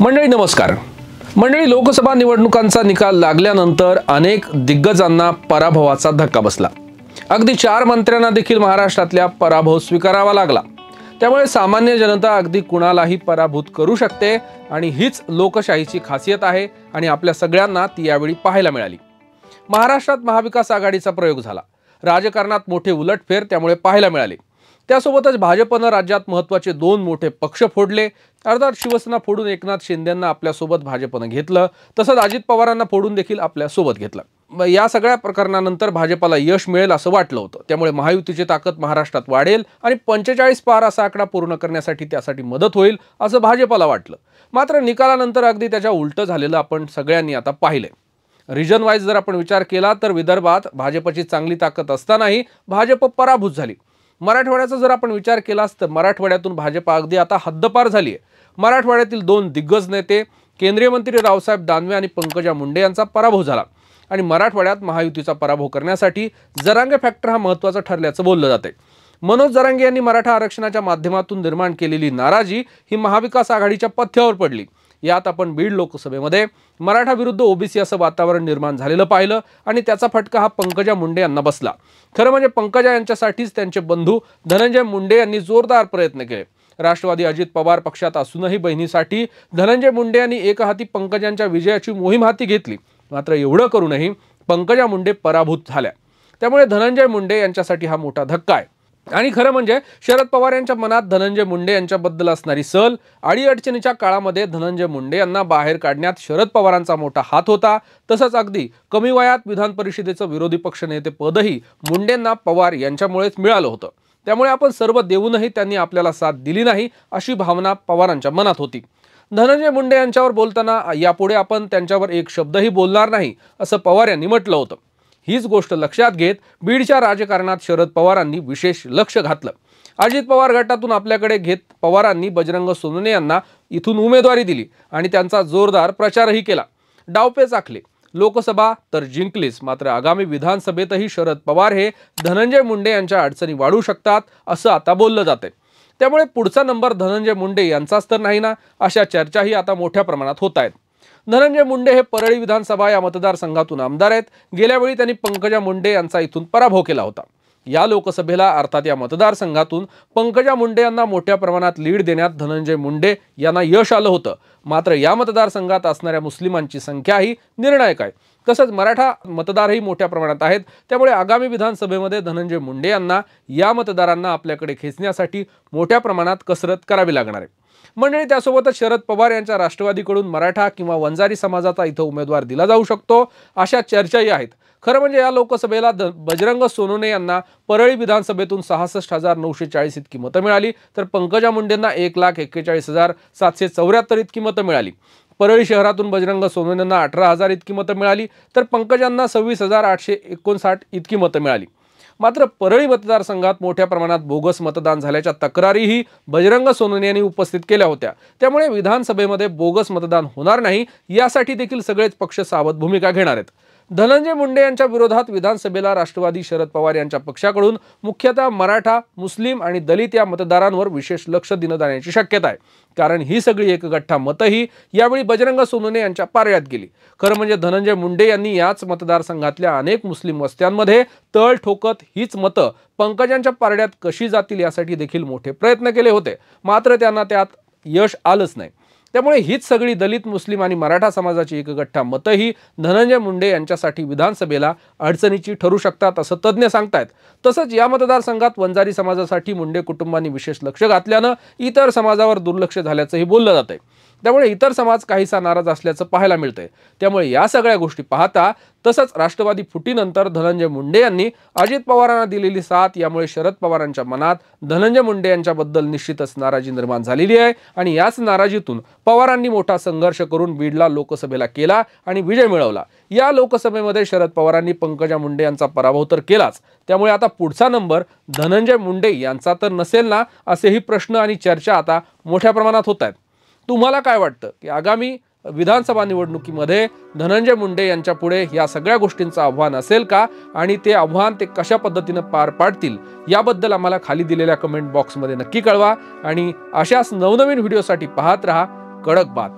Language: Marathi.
मंडळी नमस्कार। मंडळी, लोकसभा निवडणुकांचा निकाल लागल्यानंतर अनेक दिग्गजांना पराभवाचा धक्का बसला। अगदी 4 मंत्र्यांना देखील महाराष्ट्रातल्या पराभव स्वीकारावा लागला। त्यामुळे सामान्य जनता अगदी कुणालाही पराभूत करू शकते आणि हीच लोकशाहीची खासियत आहे आणि आपल्या सगळ्यांना ती यावेळी पाहायला मिळाली। महाराष्ट्रात महाविकास आघाडीचा प्रयोग झाला। राजकारणात मोठे उलटफेर त्यामुळे पाहायला मिळाले। त्यासोबतच भाजपने राज्यात महत्त्वाचे 2 मोठे पक्ष फोडले। अर्थात शिवसेना फोडून एकनाथ शिंदेंना आपल्या सोबत भाजपने घेतलं, तसंच अजित पवारांना फोडून देखील आपल्या सोबत घेतलं। या सगळ्या प्रकरणानंतर भाजपला यश मिळेल असं वाटलं होतं। त्यामुळे महायुतीची ताकद महाराष्ट्रात वाढेल आणि 45 पार असा आकडा पूर्ण करण्यासाठी त्यासाठी मदत होईल असं भाजपला वाटलं। मात्र निकालानंतर अगदी त्याच्या उलटं झालेलं आपण सगळ्यांनी आता पाहिलंय। रिजन वाईज जर आपण विचार केला तर विदर्भात भाजपची चांगली ताकद असतानाही भाजप पराभूत झाली। मराठवाड्याचा जर आपण विचार केला तर मराठवाड्यातून भाजप अगदी आता हद्दपार झाली आहे। मराठवाड्यातील 2 दिग्गज नेते केंद्रीय मंत्री रावसाहेब दानवे आणि पंकजा मुंडे यांचा पराभव झाला आणि मराठवाड्यात महायुतीचा पराभव करण्यासाठी जरांगे फॅक्टर हा महत्त्वाचा ठरल्याचं बोललं जाते। मनोज जरांगे यांनी मराठा आरक्षणाच्या माध्यमातून निर्माण केलेली नाराजी ही महाविकास आघाडीच्या पथ्यावर पडली। यात आपण बीड लोकसभेमध्ये मराठा विरुद्ध ओबीसी असं वातावरण निर्माण झालेलं पाहिलं आणि त्याचा फटका हा पंकजा मुंडे यांना बसला। खरं म्हणजे पंकजा यांच्यासाठीच त्यांचे बंधू धनंजय मुंडे यांनी जोरदार प्रयत्न केले। राष्ट्रवादी अजित पवार पक्षात असूनही बहिणीसाठी धनंजय मुंडे यांनी एकहाती पंकजांच्या विजयाची मोहीम हाती घेतली। मात्र एवढं करूनही पंकजा मुंडे पराभूत झाल्या। त्यामुळे धनंजय मुंडे यांच्यासाठी हा मोठा धक्का आहे। आणि खरं म्हणजे शरद पवार यांच्या मनात धनंजय मुंडे यांच्याबद्दल असणारी सल अडीअडचणीच्या काळामध्ये धनंजय मुंडे यांना बाहेर काढण्यात शरद पवारांचा मोठा हात होता। तसंच अगदी कमी वयात विधान परिषदेचं विरोधी पक्षनेते पदही मुंडेंना पवार यांच्यामुळेच मिळालं होतं। त्यामुळे आपण सर्व देऊनही त्यांनी आपल्याला साथ दिली नाही अशी भावना पवारांच्या मनात होती। धनंजय मुंडे यांच्यावर बोलताना यापुढे आपण त्यांच्यावर एक शब्दही बोलणार नाही असं पवार यांनी म्हटलं होतं। हीच गोष्ट लक्षात घेत बीडच्या राजकारणात शरद पवारांनी विशेष लक्ष घातलं। अजित पवार गटातून आपल्याकडे घेत पवारांनी बजरंग सोनवणे यांना इथून उमेदवारी दिली आणि त्यांचा जोरदार प्रचारही केला। डावपेच आखले, लोकसभा तर जिंकलीच, मात्र आगामी विधानसभेतही शरद पवार हे धनंजय मुंडे यांच्या अडचणी वाढवू शकतात असं आता बोललं जाते। त्यामुळे पुढचा नंबर धनंजय मुंडे यांचाच तर नाही ना, अशा चर्चाही आता मोठ्या प्रमाणात होत आहेत। धनंजय मुंडे हे परळी विधानसभा या मतदारसंघातून आमदार आहेत। गेल्या वेळी त्यांनी पंकजा मुंडे यांचा इथून पराभव केला होता। या लोकसभेला अर्थात या मतदारसंघातून पंकजा मुंडे यांना मोठ्या प्रमाणात लीड देण्यात धनंजय मुंडे यांना यश आलं होतं। मात्र या मतदारसंघात असणाऱ्या मुस्लिमांची संख्याही निर्णायक आहे। तसंच मराठा मतदारही मोठ्या प्रमाणात आहेत। त्यामुळे आगामी विधानसभेमध्ये धनंजय मुंडे यांना या मतदारांना आपल्याकडे खेचण्यासाठी मोठ्या प्रमाणात कसरत करावी लागणार आहे। मंडळी, त्यासोबतच शरद पवार यांच्या राष्ट्रवादीकडून मराठा किंवा वंजारी समाजाचा इथं उमेदवार दिला जाऊ शकतो अशा चर्चाही आहेत। खरं म्हणजे या लोकसभेला बजरंग सोनवणे यांना परळी विधानसभेतून 66,940 इतकी मतं मिळाली, तर पंकजा मुंडेंना 1,41,774 इतकी मतं मिळाली। परळी शहरातून बजरंग सोनवणेंना 18,000 इतकी मतं मिळाली, तर पंकजांना 26,859 इतकी मतं मिळाली। मात्र परळी मतदारसंघात मोठ्या प्रमाणात बोगस मतदान झाल्याच्या तक्रारीही बजरंग सोनवणे यांनी उपस्थित केल्या होत्या। त्यामुळे विधानसभेमध्ये बोगस मतदान होणार नाही यासाठी देखील सगळेच पक्ष सावध भूमिका घेणार आहेत। धनंजय मुंडे यांच्या विरोधात विधानसभेला राष्ट्रवादी शरद पवार यांच्या पक्षाकडून मुख्यतः मराठा, मुस्लिम आणि दलित या मतदारांवर विशेष लक्ष देण्यात येण्याची शक्यता आहे। कारण ही सगळी एकगठ्ठा मतही यावेळी बजरंग सोनवणे यांच्या पारड्यात गेली। खरं म्हणजे धनंजय मुंडे यांनी याच मतदारसंघातल्या अनेक मुस्लिम वस्त्यांमध्ये तळ ठोकत हीच मतं पंकजांच्या पारड्यात कशी जातील यासाठी देखील मोठे प्रयत्न केले होते। मात्र त्यांना त्यात यश आलंच नाही। त्यामुळे हीच सगळी दलित, मुस्लिम आणि मराठा समाजाची एकगठ्ठा मतही धनंजय मुंडे यांच्यासाठी विधानसभेला अडचणीची ठरू शकतात असं तज्ज्ञ सांगतायत। तसंच या मतदारसंघात वंजारी समाजासाठी मुंडे कुटुंबांनी विशेष लक्ष घातल्यानं इतर समाजावर दुर्लक्ष झाल्याचंही बोललं जातंय। त्यामुळे इतर समाज काहीसा नाराज असल्याचं पाहायला मिळतंय। त्यामुळे या सगळ्या गोष्टी पाहता तसंच राष्ट्रवादी फुटीनंतर धनंजय मुंडे यांनी अजित पवारांना दिलेली साथ यामुळे शरद पवारांच्या मनात धनंजय मुंडे यांच्याबद्दल निश्चितच नाराजी निर्माण झालेली आहे आणि याच नाराजीतून पवारांनी मोठा संघर्ष करून बीडला लोकसभेला केला आणि विजय मिळवला। या लोकसभेमध्ये शरद पवारांनी पंकजा मुंडे यांचा पराभव तर केलाच, त्यामुळे आता पुढचा नंबर धनंजय मुंडे यांचा तर नसेल ना, असेही प्रश्न आणि चर्चा आता मोठ्या प्रमाणात होत आहेत। तुम्हाला काय वाटतं की आगामी विधानसभा निवडणुकीमध्ये धनंजय मुंडे यांच्या पुढे या सगळ्या गोष्टींचं आव्हान असेल का आणि ते आव्हान ते कशा पद्धतीने पार पाडतील याबद्दल आम्हाला खाली दिलेल्या कमेंट बॉक्समध्ये नक्की कळवा आणि अशाच नवनवीन व्हिडिओसाठी पाहत रहा कडक बात।